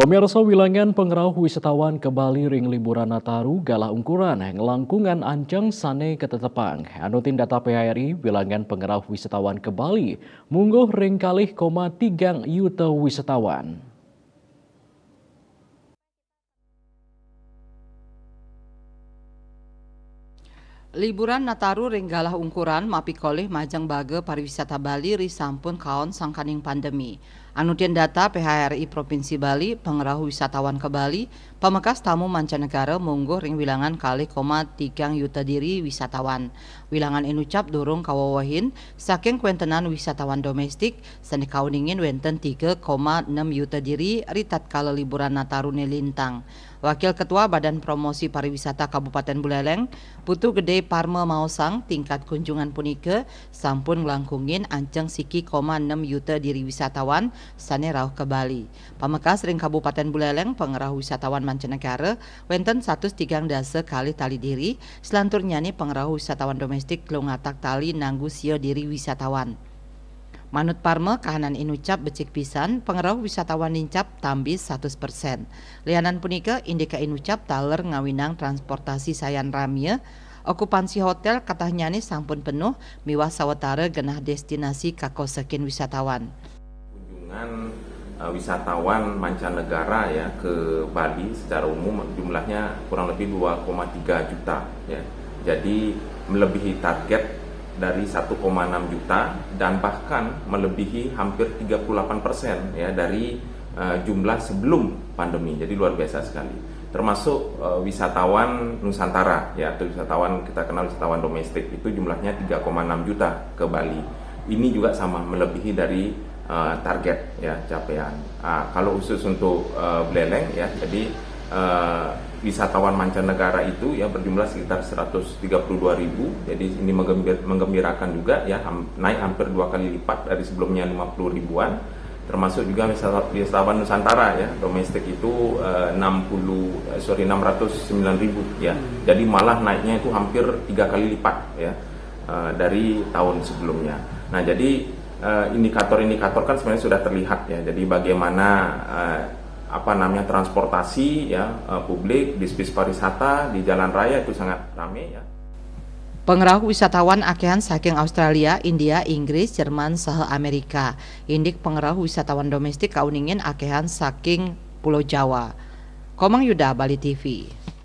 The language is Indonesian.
Pemirsa wilangan pengerau wisatawan ke Bali ring liburan Nataru galah ungkuran ngelangkungan ancang sane ketetepang. Anutin data PHRI wilangan pengerau wisatawan ke Bali mungguh ring kalih 3 yuta wisatawan. Liburan Nataru ringgalah ungkuran mapikolih majang bage pariwisata Bali ri sampun kaon sangkaning pandemi. Anutien data PHRI Provinsi Bali, pengerahu wisatawan ke Bali, pemekas tamu mancanegara mungguh ring wilangan kali 3 yuta diri wisatawan. Wilangan inucap durung kawawahin saking kwentenan wisatawan domestik seni kauningin wenten 3,6 yuta diri ri tatkala liburan Nataru nilintang. Wakil Ketua Badan Promosi Pariwisata Kabupaten Buleleng, Putu Gede Parme Maosang, tingkat kunjungan punike sampun ngelangkungin ancang siki 6 yuta diri wisatawan sane rauh ke Bali. Pamekas ring Kabupaten Buleleng pengerahu wisatawan mancanegara wenten 103 kali tali diri, selanturnya nih pengerahu wisatawan domestik lungatak tali nanggu sio diri wisatawan. Manut Parme kahanan inucap becik pisan pengerahu wisatawan nincap tambis 100%. Lianan punika indika inucap taler ngawinang transportasi sayan ramie, okupansi hotel katanya nih sampun penuh miwah sawetara genah destinasi kakosekin wisatawan. Kunjungan wisatawan mancanegara ya ke Bali secara umum jumlahnya kurang lebih 2,3 juta ya. Jadi melebihi target dari 1,6 juta dan bahkan melebihi hampir 38% ya dari jumlah sebelum pandemi. Jadi luar biasa sekali. Termasuk wisatawan Nusantara ya, atau wisatawan kita kenal wisatawan domestik itu jumlahnya 3,6 juta ke Bali. Ini juga sama melebihi dari target ya capaian. Kalau khusus untuk Buleleng ya, jadi wisatawan mancanegara itu ya berjumlah sekitar 132.000. Jadi ini menggembirakan juga ya, naik hampir 2 kali lipat dari sebelumnya 50 ribuan. Termasuk juga wisatawan Nusantara ya, domestik itu 609.000 ya. Jadi malah naiknya itu hampir 3 kali lipat ya dari tahun sebelumnya. Nah, jadi indikator-indikator kan sebenarnya sudah terlihat ya. Jadi bagaimana transportasi ya publik, bis pariwisata di jalan raya itu sangat ramai ya. Pengerahu wisatawan akehan saking Australia, India, Inggris, Jerman, saha Amerika. Indik pengerahu wisatawan domestik kauningin akehan saking Pulau Jawa. Komang Yuda, Bali TV.